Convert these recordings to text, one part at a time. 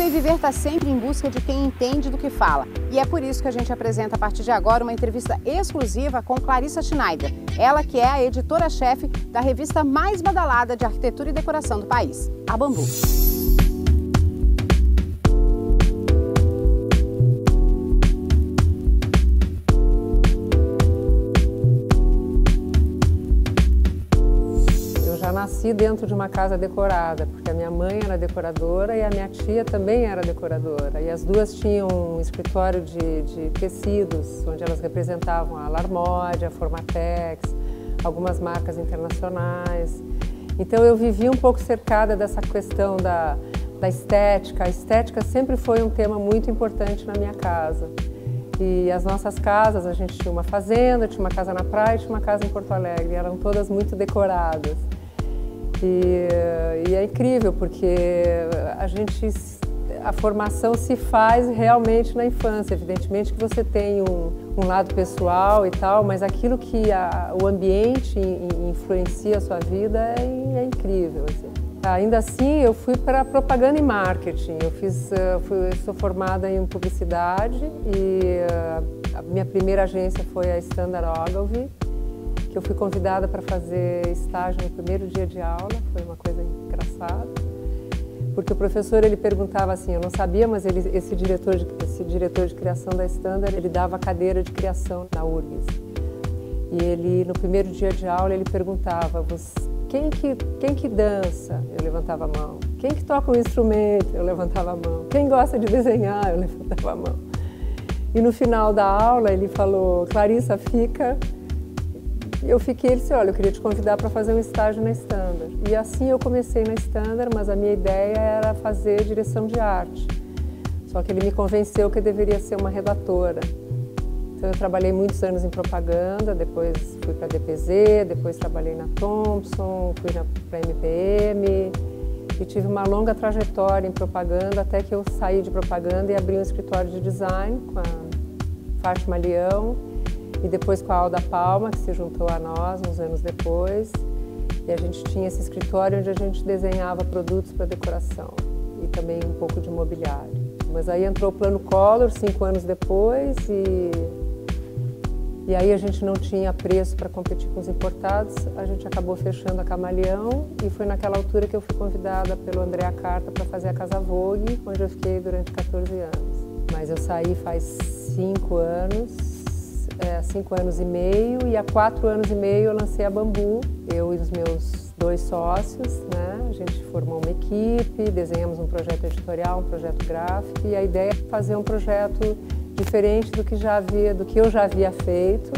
e Viver está sempre em busca de quem entende do que fala. E é por isso que a gente apresenta a partir de agora uma entrevista exclusiva com Clarissa Schneider. Ela que é a editora-chefe da revista mais badalada de arquitetura e decoração do país, a Bambu. Eu nasci dentro de uma casa decorada, porque a minha mãe era decoradora e a minha tia também era decoradora. E as duas tinham um escritório de tecidos, onde elas representavam a Larmode, a Formatex, algumas marcas internacionais. Então eu vivi um pouco cercada dessa questão da estética. A estética sempre foi um tema muito importante na minha casa. E as nossas casas, a gente tinha uma fazenda, tinha uma casa na praia e tinha uma casa em Porto Alegre. Eram todas muito decoradas. E é incrível porque a formação se faz realmente na infância. Evidentemente que você tem um lado pessoal e tal, mas aquilo que o ambiente influencia a sua vida é incrível. Assim. Ainda assim, eu fui para propaganda e marketing. Eu sou formada em publicidade e a minha primeira agência foi a Standard Ogilvy, que eu fui convidada para fazer estágio no primeiro dia de aula. Foi uma coisa engraçada, porque o professor ele perguntava assim, eu não sabia, mas esse diretor de criação da Standard, ele dava cadeira de criação na URGS. E ele, no primeiro dia de aula, ele perguntava, quem que dança? Eu levantava a mão. Quem que toca um instrumento? Eu levantava a mão. Quem gosta de desenhar? Eu levantava a mão. E no final da aula, ele falou, Clarissa, fica. Eu fiquei, ele disse, olha, eu queria te convidar para fazer um estágio na Standard. E assim eu comecei na Standard, mas a minha ideia era fazer direção de arte. Só que ele me convenceu que eu deveria ser uma redatora. Então eu trabalhei muitos anos em propaganda, depois fui para a DPZ, depois trabalhei na Thomson, fui para a MPM e tive uma longa trajetória em propaganda até que eu saí de propaganda e abri um escritório de design com a Fátima Leão e depois com a Alda Palma, que se juntou a nós uns anos depois. E a gente tinha esse escritório onde a gente desenhava produtos para decoração e também um pouco de mobiliário. Mas aí entrou o Plano Collor 5 anos depois e aí a gente não tinha preço para competir com os importados, a gente acabou fechando a Camaleão e foi naquela altura que eu fui convidada pelo Andréa Carta para fazer a Casa Vogue, onde eu fiquei durante 14 anos. Mas eu saí faz 5 anos e meio, e há 4 anos e meio eu lancei a Bambu, eu e os meus 2 sócios, né? A gente formou uma equipe, desenhamos um projeto editorial, um projeto gráfico, e a ideia é fazer um projeto diferente do que eu já havia feito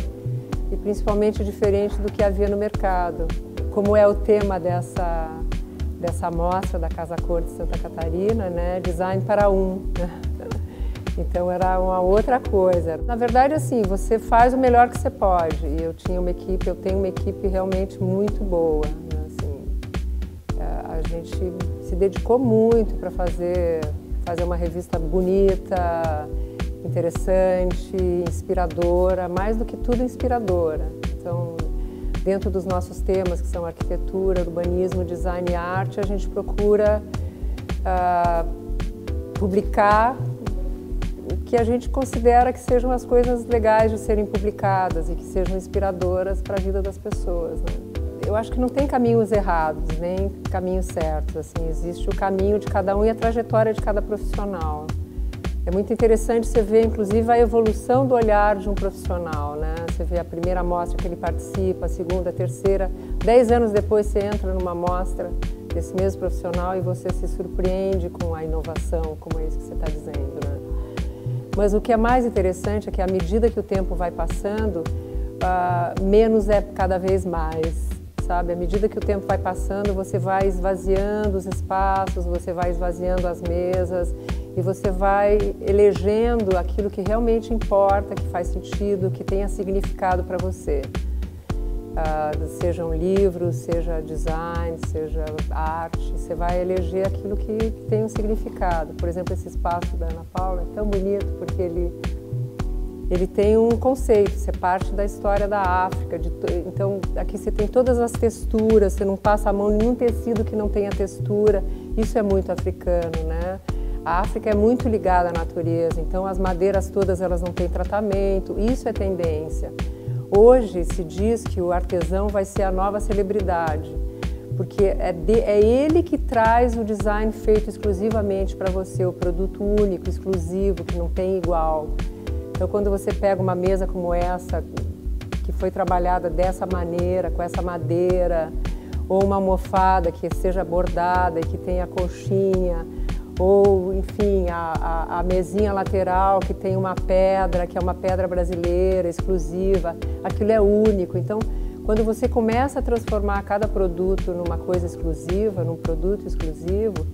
e principalmente diferente do que havia no mercado. Como é o tema dessa mostra da Casa Cor de Santa Catarina, né? Design para um. Então era uma outra coisa. Na verdade, assim, você faz o melhor que você pode. E eu tenho uma equipe realmente muito boa. Né? Assim, a gente se dedicou muito para fazer uma revista bonita, interessante, inspiradora, mais do que tudo inspiradora. Então, dentro dos nossos temas, que são arquitetura, urbanismo, design e arte, a gente procura publicar o que a gente considera que sejam as coisas legais de serem publicadas e que sejam inspiradoras para a vida das pessoas. Né? Eu acho que não tem caminhos errados, nem caminhos certos. Assim, existe o caminho de cada um e a trajetória de cada profissional. É muito interessante você ver, inclusive, a evolução do olhar de um profissional, né? Você vê a primeira mostra que ele participa, a segunda, a terceira. 10 anos depois você entra numa mostra desse mesmo profissional e você se surpreende com a inovação, como é isso que você está dizendo, né? Mas o que é mais interessante é que à medida que o tempo vai passando, menos é cada vez mais, sabe? À medida que o tempo vai passando, você vai esvaziando os espaços, você vai esvaziando as mesas e você vai elegendo aquilo que realmente importa, que faz sentido, que tenha significado para você. Sejam livros, seja design, seja arte, você vai eleger aquilo que tem um significado. Por exemplo, esse espaço da Ana Paula é tão bonito porque ele tem um conceito, você parte da história da África, então aqui você tem todas as texturas, você não passa a mão em nenhum tecido que não tenha textura, isso é muito africano, né? A África é muito ligada à natureza, então as madeiras todas elas não têm tratamento, isso é tendência. Hoje se diz que o artesão vai ser a nova celebridade, porque é ele que traz o design feito exclusivamente para você, o produto único, exclusivo, que não tem igual. Então quando você pega uma mesa como essa, que foi trabalhada dessa maneira, com essa madeira, ou uma almofada que seja bordada e que tenha colchinha, ou, enfim, a mesinha lateral que tem uma pedra, que é uma pedra brasileira, exclusiva, aquilo é único. Então, quando você começa a transformar cada produto numa coisa exclusiva, num produto exclusivo,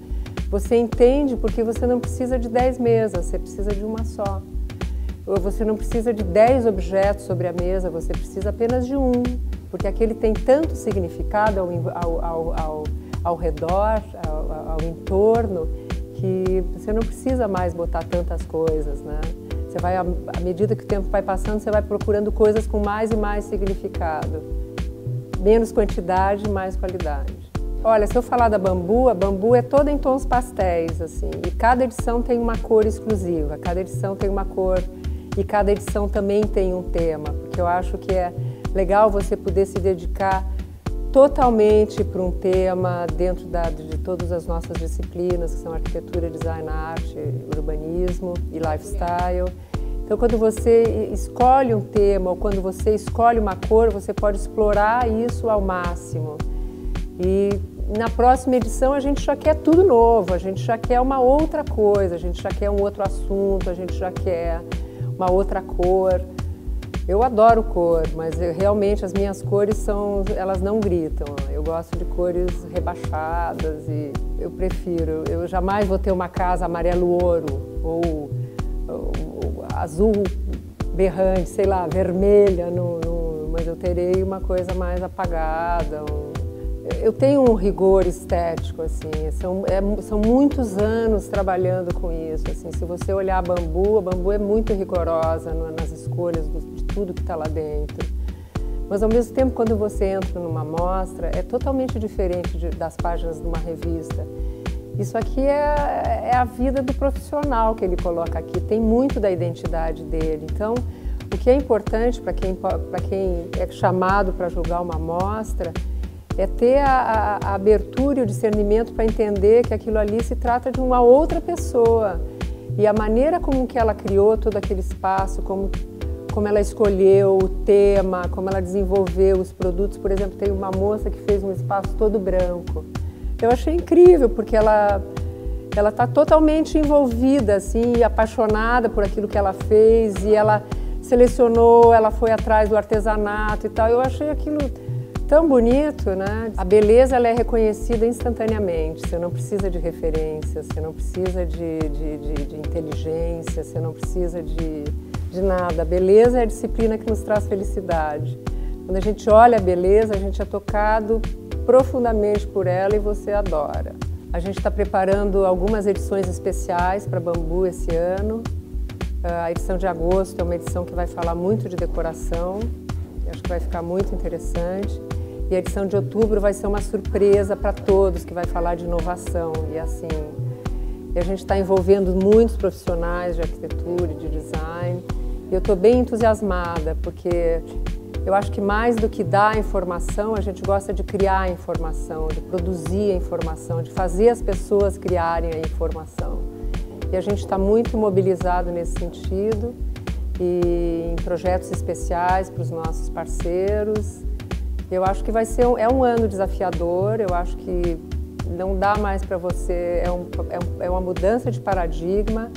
você entende porque você não precisa de 10 mesas, você precisa de uma só. Você não precisa de 10 objetos sobre a mesa, você precisa apenas de um, porque aquele tem tanto significado ao redor, ao entorno, que você não precisa mais botar tantas coisas, né? Você vai, à medida que o tempo vai passando, você vai procurando coisas com mais e mais significado. Menos quantidade, mais qualidade. Olha, se eu falar da Bambu, a Bambu é toda em tons pastéis, assim, e cada edição tem uma cor exclusiva, cada edição tem uma cor e cada edição também tem um tema, porque eu acho que é legal você poder se dedicar totalmente para um tema dentro de todas as nossas disciplinas, que são arquitetura, design, arte, urbanismo e lifestyle. Então, quando você escolhe um tema ou quando você escolhe uma cor, você pode explorar isso ao máximo. E na próxima edição a gente já quer tudo novo, a gente já quer uma outra coisa, a gente já quer um outro assunto, a gente já quer uma outra cor. Eu adoro cor, mas realmente as minhas cores elas não gritam. Eu gosto de cores rebaixadas e eu prefiro. Eu jamais vou ter uma casa amarelo ouro ou azul berrante, sei lá, vermelha, mas eu terei uma coisa mais apagada. Eu tenho um rigor estético, assim, são muitos anos trabalhando com isso. Assim, se você olhar a Bambu é muito rigorosa nas escolhas de tudo que está lá dentro. Mas, ao mesmo tempo, quando você entra numa mostra, é totalmente diferente das páginas de uma revista. Isso aqui é a vida do profissional que ele coloca aqui, tem muito da identidade dele. Então, o que é importante para quem é chamado para julgar uma mostra é ter a abertura e o discernimento para entender que aquilo ali se trata de uma outra pessoa. E a maneira como que ela criou todo aquele espaço, como ela escolheu o tema, como ela desenvolveu os produtos. Por exemplo, tem uma moça que fez um espaço todo branco. Eu achei incrível, porque ela está totalmente envolvida, assim, apaixonada por aquilo que ela fez, e ela selecionou, ela foi atrás do artesanato e tal. Eu achei aquilo tão bonito, né? A beleza ela é reconhecida instantaneamente, você não precisa de referências, você não precisa de inteligência, você não precisa de nada. A beleza é a disciplina que nos traz felicidade. Quando a gente olha a beleza, a gente é tocado profundamente por ela e você adora. A gente está preparando algumas edições especiais para Bambu esse ano. A edição de agosto é uma edição que vai falar muito de decoração, acho que vai ficar muito interessante. E a edição de outubro vai ser uma surpresa para todos, que vai falar de inovação. E assim, a gente está envolvendo muitos profissionais de arquitetura e de design. E eu estou bem entusiasmada, porque eu acho que mais do que dar informação, a gente gosta de criar a informação, de produzir a informação, de fazer as pessoas criarem a informação. E a gente está muito mobilizado nesse sentido, e em projetos especiais para os nossos parceiros. Eu acho que é um ano desafiador, eu acho que não dá mais para você, é uma mudança de paradigma,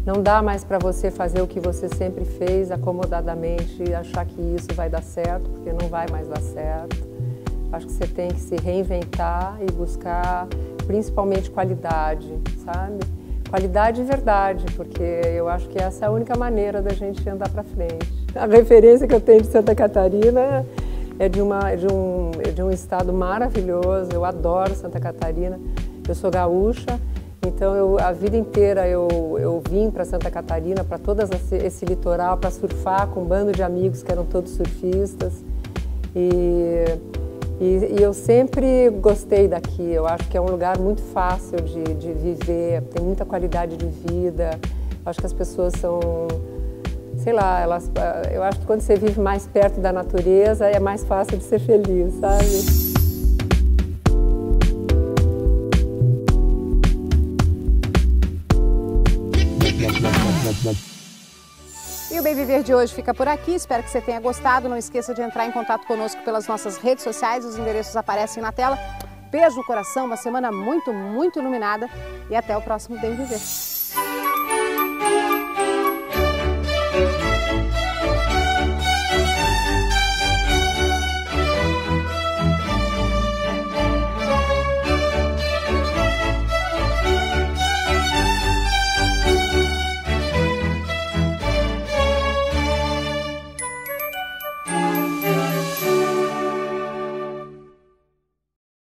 não dá mais para você fazer o que você sempre fez acomodadamente e achar que isso vai dar certo, porque não vai mais dar certo. Acho que você tem que se reinventar e buscar principalmente qualidade, sabe? Qualidade e verdade, porque eu acho que essa é a única maneira da gente andar para frente. A referência que eu tenho de Santa Catarina é de um estado maravilhoso, eu adoro Santa Catarina, eu sou gaúcha, então a vida inteira eu vim para Santa Catarina, para todo esse litoral, para surfar com um bando de amigos que eram todos surfistas. E E eu sempre gostei daqui, eu acho que é um lugar muito fácil de viver, tem muita qualidade de vida, eu acho que as pessoas são, sei lá, eu acho que quando você vive mais perto da natureza é mais fácil de ser feliz, sabe? E o Bem Viver de hoje fica por aqui, espero que você tenha gostado. Não esqueça de entrar em contato conosco pelas nossas redes sociais, os endereços aparecem na tela. Beijo no coração, uma semana muito, muito iluminada e até o próximo Bem Viver.